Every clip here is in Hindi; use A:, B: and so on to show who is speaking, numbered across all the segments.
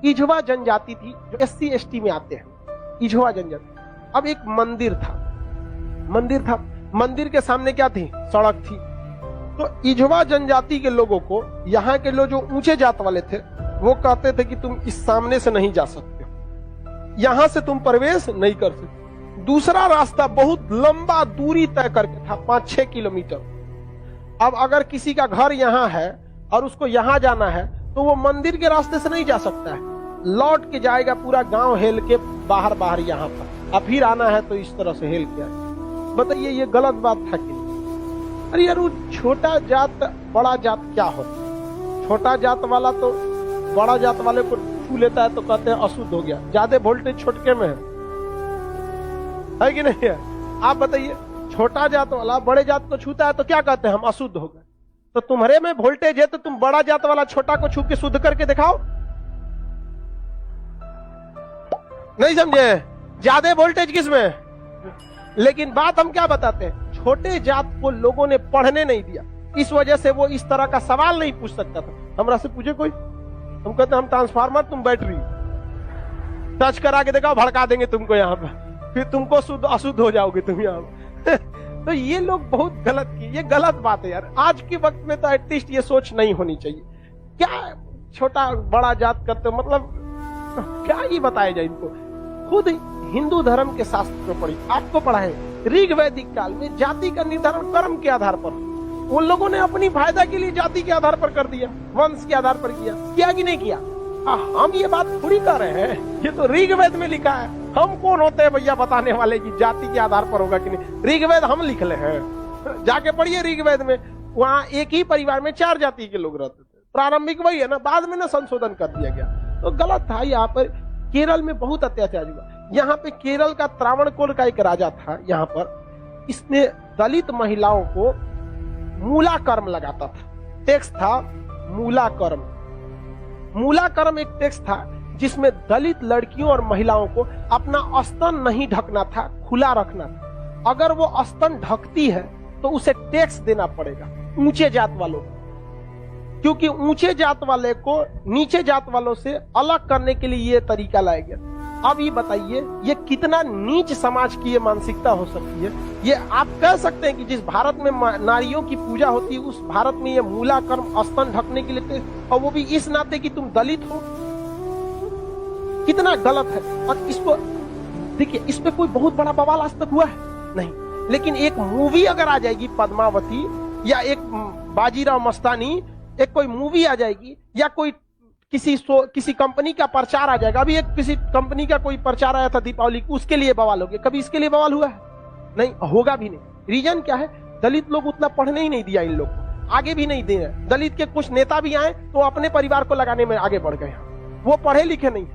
A: इझवा जनजाति थी जो SC ST में आते हैं, इझवा जनजाति। अब एक मंदिर था, मंदिर के सामने क्या थी? सड़क थी। तो इझवा जनजाति के लोगों को, यहाँ के लोग जो ऊंचे जात वाले थे, वो कहते थे कि तुम इस सामने से नहीं जा सकते, यहां से तुम प्रवेश नहीं कर सकते। दूसरा रास्ता बहुत लंबा दूरी तय करके था, 5-6 किलोमीटर। अब अगर किसी का घर यहाँ है और उसको यहाँ जाना है तो वो मंदिर के रास्ते से नहीं जा सकता है, लौट के जाएगा पूरा गांव हेल के बाहर यहाँ पर, अब फिर आना है तो इस तरह से हेल के आए। बताइए ये गलत बात था कि नहीं? अरे यार, वो छोटा जात बड़ा जात क्या होता? छोटा जात वाला तो बड़ा जात वाले को छू लेता है तो कहते हैं अशुद्ध हो गया, ज्यादा वोल्टेज छोटके में है कि नहीं है? आप बताइए, छोटा जात वाला बड़े जात को छूता है तो क्या कहते हैं? हम अशुद्ध हो गए। तो तुम्हारे में वोल्टेज है तो तुम बड़ा जात वाला छोटा को छू के शुद्ध करके दिखाओ। नहीं समझे? ज्यादा वोल्टेज किसमें? लेकिन बात हम क्या बताते हैं, छोटे जात को लोगों ने पढ़ने नहीं दिया, इस वजह से वो इस तरह का सवाल नहीं पूछ सकता था। हमरा से पूछे कोई, हम कहते हम ट्रांसफार्मर, तुम बैटरी, टच करा के देखा, भड़का देंगे तुमको यहाँ पर, फिर तुमको शुद्ध अशुद्ध हो जाओगे तुम यहाँ पर। तो ये लोग बहुत गलत किए, ये गलत बात है यार। आज के वक्त में तो एटलीस्ट ये सोच नहीं होनी चाहिए। क्या छोटा बड़ा जात करते हो, मतलब क्या ही बताया जाए इनको? खुद हिंदू धर्म के शास्त्र में पढ़ी, आपको पढ़ाए, ऋग वैदिक काल में जाति का निर्धारण कर्म के आधार पर, उन लोगों ने अपनी फायदा के लिए जाति के आधार पर कर दिया, वंश के आधार पर किया कि नहीं किया? हम ये बात थोड़ी कर रहे हैं, ये तो ऋग्वेद में लिखा है। हम कौन होते हैं भैया बताने वाले कि जाति के आधार पर होगा कि नहीं? ऋग्वेद हम लिख ले हैं, जाके पढ़िए ऋग्वेद में, वहां एक ही परिवार में 4 जाति के लोग रहते थे। प्रारंभिक वही है ना, बाद में ना संशोधन कर दिया गया, तो गलत था। यहाँ पर केरल में बहुत अत्याचार हुआ। यहाँ पे केरल का त्रावणकोर का एक राजा था, यहाँ पर इसने दलित महिलाओं को मूला कर्म लगाता था। टैक्स था मूला कर्म। मूला कर्म एक टैक्स था जिसमें दलित लड़कियों और महिलाओं को अपना स्तन नहीं ढकना था, खुला रखना था। अगर वो स्तन ढकती है तो उसे टैक्स देना पड़ेगा ऊंचे जात वालों को, क्योंकि ऊंचे जात वाले को नीचे जात वालों से अलग करने के लिए ये तरीका लाया गया। अब ये बताइए, ये कितना नीच समाज की ये मानसिकता हो सकती है? ये आप कह सकते हैं कि जिस भारत में नारियों की पूजा होती है, उस भारत में ये मूला कर्म स्तन ढकने के लिए, और वो भी इस नाते कि तुम दलित हो, कितना गलत है। और इसको देखिए, इस पे कोई बहुत बड़ा बवाल आज तक हुआ है नहीं, लेकिन एक मूवी अगर आ जाएगी पद्मावती, या एक बाजीराव मस्तानी, एक कोई मूवी आ जाएगी, या कोई किसी कंपनी का प्रचार आ जाएगा। अभी एक किसी कंपनी का कोई प्रचार आया था दीपावली, उसके लिए बवाल हो गया। कभी इसके लिए बवाल हुआ है? नहीं, होगा भी नहीं। रीजन क्या है? दलित लोग उतना पढ़ने ही नहीं दिया इन लोग को, आगे भी नहीं दे रहे। दलित के कुछ नेता भी आए तो अपने परिवार को लगाने में आगे बढ़ गए, वो पढ़े लिखे नहीं।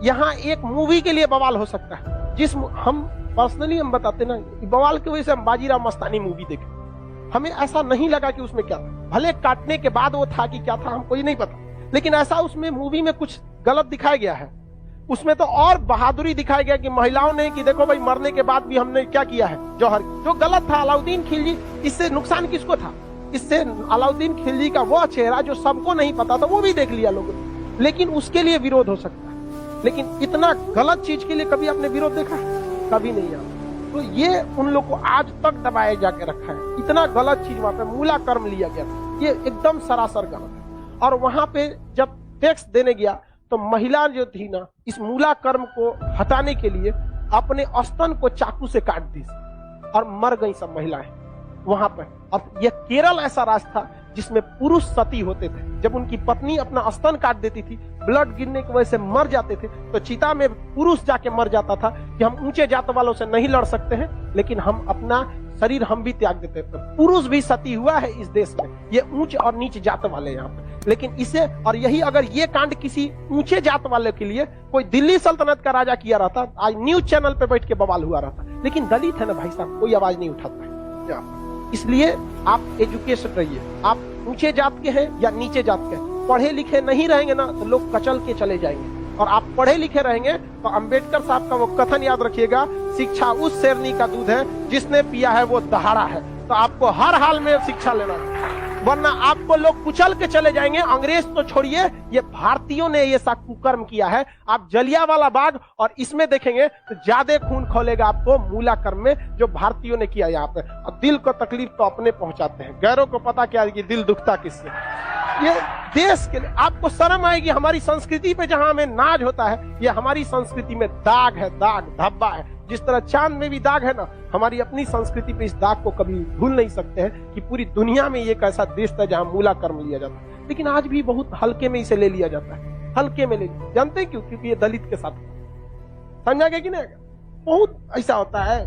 A: यहाँ एक मूवी के लिए बवाल हो सकता है, जिस हम पर्सनली हम बताते ना, बवाल की वजह से हम बाजीराव मस्तानी मूवी देखे, हमें ऐसा नहीं लगा कि उसमें क्या था। भले काटने के बाद वो था कि क्या था हमको ही नहीं पता, लेकिन ऐसा उसमें मूवी में कुछ गलत दिखाया गया है। उसमें तो और बहादुरी दिखाया गया कि महिलाओं ने, कि देखो भाई मरने के बाद भी हमने क्या किया है, जौहर, जो गलत था। अलाउद्दीन खिलजी, इससे नुकसान किसको था? इससे अलाउद्दीन खिलजी का वो चेहरा जो सबको नहीं पता था, वो भी देख लिया लोगों ने, लेकिन उसके लिए विरोध हो सकता है। लेकिन इतना गलत चीज के लिए कभी आपने विरोध देखा? कभी नहीं आया। तो ये उन लोग को आज तक दबाए जाके रखा है। इतना गलत चीज वहां पे मूला कर्म लिया गया, ये एकदम सरासर गलत है। और वहां पे जब टैक्स देने गया तो महिला जो थी ना, इस मूला कर्म को हटाने के लिए अपने स्तन को चाकू से काट दी और मर गई सब महिलाएं वहां पर। अब यह केरल ऐसा राज्य था जिसमें पुरुष सती होते थे। जब उनकी पत्नी अपना स्तन काट देती थी, ब्लड गिरने की वजह से मर जाते थे, तो चिता में पुरुष जाके मर जाता था कि हम ऊंचे जात वालों से नहीं लड़ सकते हैं, लेकिन हम अपना शरीर हम भी त्याग देते थे। पुरुष भी सती हुआ है इस देश में, ये ऊंच और नीच जात वाले यहाँ पर। लेकिन इसे, और यही अगर ये कांड किसी ऊंचे जात वाले के लिए कोई दिल्ली सल्तनत का राजा किया रहता, आज न्यूज चैनल पे बैठ के बवाल हुआ रहता। लेकिन दलित है ना भाई साहब, कोई आवाज नहीं उठाता है। इसलिए आप एजुकेशन रहिए, आप ऊंचे जात के हैं या नीचे जात के हैं, पढ़े लिखे नहीं रहेंगे ना तो लोग कचल के चले जाएंगे। और आप पढ़े लिखे रहेंगे तो अंबेडकर साहब का वो कथन याद रखिएगा, शिक्षा उस शेरनी का दूध है जिसने पिया है वो दहाड़ा है। तो आपको हर हाल में शिक्षा लेना है। वरना आपको लोग कुचल के चले जाएंगे। अंग्रेज तो छोड़िए, ये भारतीयों ने ये सा कुकर्म किया है। आप जलियांवाला बाग और इसमें देखेंगे तो ज्यादा खून खोलेगा आपको मूला कर्म में, जो भारतीयों ने किया यहाँ पे। और दिल को तकलीफ तो अपने पहुंचाते हैं, गैरों को पता क्या है कि दिल दुखता किससे। ये देश के लिए आपको शर्म आएगी। हमारी संस्कृति पे जहां हमें नाज होता है, ये हमारी संस्कृति में दाग है, दाग धब्बा है। जिस तरह चांद में भी दाग है ना, हमारी अपनी संस्कृति पे इस दाग को कभी भूल नहीं सकते हैं कि पूरी दुनिया में एक ऐसा देश था जहां मूला कर्म लिया जाता है। लेकिन आज भी बहुत हल्के में इसे ले लिया जाता है, हल्के में ले। जानते हैं क्यों? क्योंकि ये दलित के साथ, समझा गया कि नहीं? बहुत ऐसा होता है।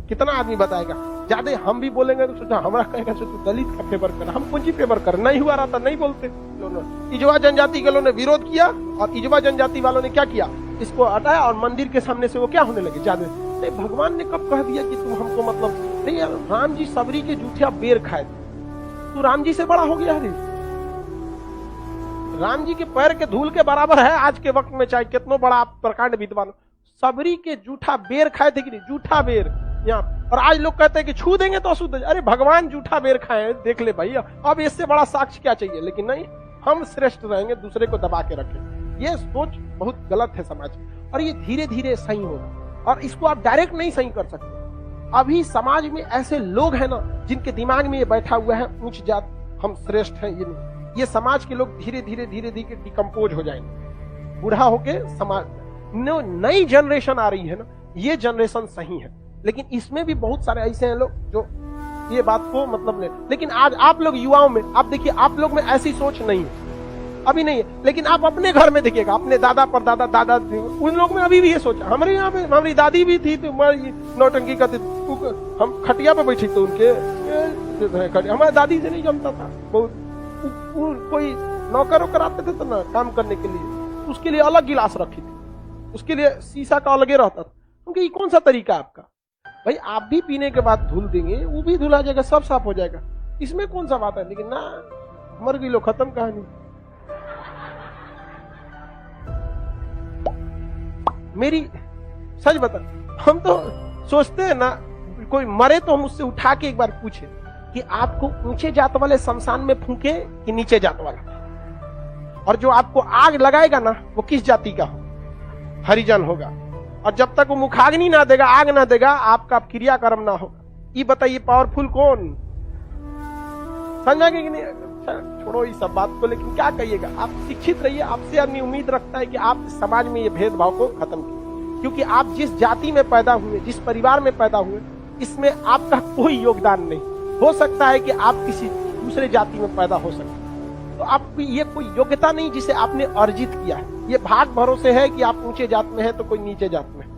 A: कितना आदमी बताएगा? ज्यादा हम भी बोलेंगे तो सोचा हमारा कहेगा तू दलित का फेवर कर। हम कौन सी फेवर कर? नहीं हुआ रहा था नहीं बोलते। इजवा जनजाति के लोगों ने विरोध किया और इजवा जनजाति वालों ने क्या किया, इसको हटाया और मंदिर के सामने से वो क्या होने लगे ज्यादा। नहीं, भगवान ने कब कह दिया कि तुम हमको मतलब नहीं। राम जी सबरी के जूठिया बेर खाए थे, तू राम जी से बड़ा हो गया है। राम जी के पैर के धूल के बराबर है आज के वक्त में, चाहे कितना बड़ा आप प्रकांड विद्वान। सबरी के जूठा बेर खाए थे कि नहीं? जूठा बेर यहाँ। और आज लोग कहते हैं कि छू देंगे तो अशुद्ध। अरे भगवान जूठा बेर खाए, देख ले भाई, अब इससे बड़ा साक्ष्य क्या चाहिए। लेकिन नहीं, हम श्रेष्ठ रहेंगे, दूसरे को दबा के रखें। ये सोच बहुत गलत है समाज में, और ये धीरे धीरे सही होगा। और इसको आप डायरेक्ट नहीं सही कर सकते। अभी समाज में ऐसे लोग हैं ना जिनके दिमाग में ये बैठा हुआ है उच्च जात, हम श्रेष्ठ हैं। ये नहीं, ये समाज के लोग धीरे धीरे धीरे धीरे डिकम्पोज हो जाएंगे, बूढ़ा होके। समाज नई जनरेशन आ रही है ना, ये जनरेशन सही है। लेकिन इसमें भी बहुत सारे ऐसे हैं लोग जो ये बात को मतलब ले। लेकिन आज आप लोग युवाओं में आप देखिए, आप लोग में ऐसी सोच नहीं है, अभी नहीं है। लेकिन आप अपने घर में देखिएगा, अपने दादा परदादा दादा उन लोग में अभी भी ये सोच। हमारे यहाँ पे हमारी दादी भी थी तो नौटंकी करती, हम खटिया पे बैठी थे उनके, हमारी दादी से नहीं जमता था। बहुत कोई नौकर वोकर आते थे तो ना काम करने के लिए, उसके लिए अलग गिलास रखी थी, उसके लिए शीशा का अलगे रहता था। क्योंकि ये कौन सा तरीका है आपका? भाई आप भी पीने के बाद धुल देंगे, वो भी धुला जाएगा, सब साफ हो जाएगा, इसमें कौन सा बात है। लेकिन ना, मर गई लो, खत्म कहानी। मेरी सच बता, हम तो सोचते हैं ना, कोई मरे तो हम उससे उठा के एक बार पूछे कि आपको ऊंचे जात वाले शमशान में फूके कि नीचे जात वाला, और जो आपको आग लगाएगा ना वो किस जाति का हो? हरिजन होगा। और जब तक वो मुखाग्नि ना देगा, आग ना देगा, आपका क्रियाकर्म ना होगा। ये बताइए पावरफुल कौन? समझा कि नहीं? छोड़ो इस सब बात को, लेकिन क्या कहिएगा? आप शिक्षित रहिए, आपसे आदमी उम्मीद रखता है कि आप समाज में ये भेदभाव को खत्म कीजिए। क्योंकि आप जिस जाति में पैदा हुए, जिस परिवार में पैदा हुए, इसमें आपका कोई योगदान नहीं। हो सकता है कि आप किसी दूसरे जाति में पैदा हो सकते, तो आपकी ये कोई योग्यता नहीं जिसे आपने अर्जित किया है। ये भाग भरोसे है कि आप ऊंचे जात में हैं तो कोई नीचे जात में है।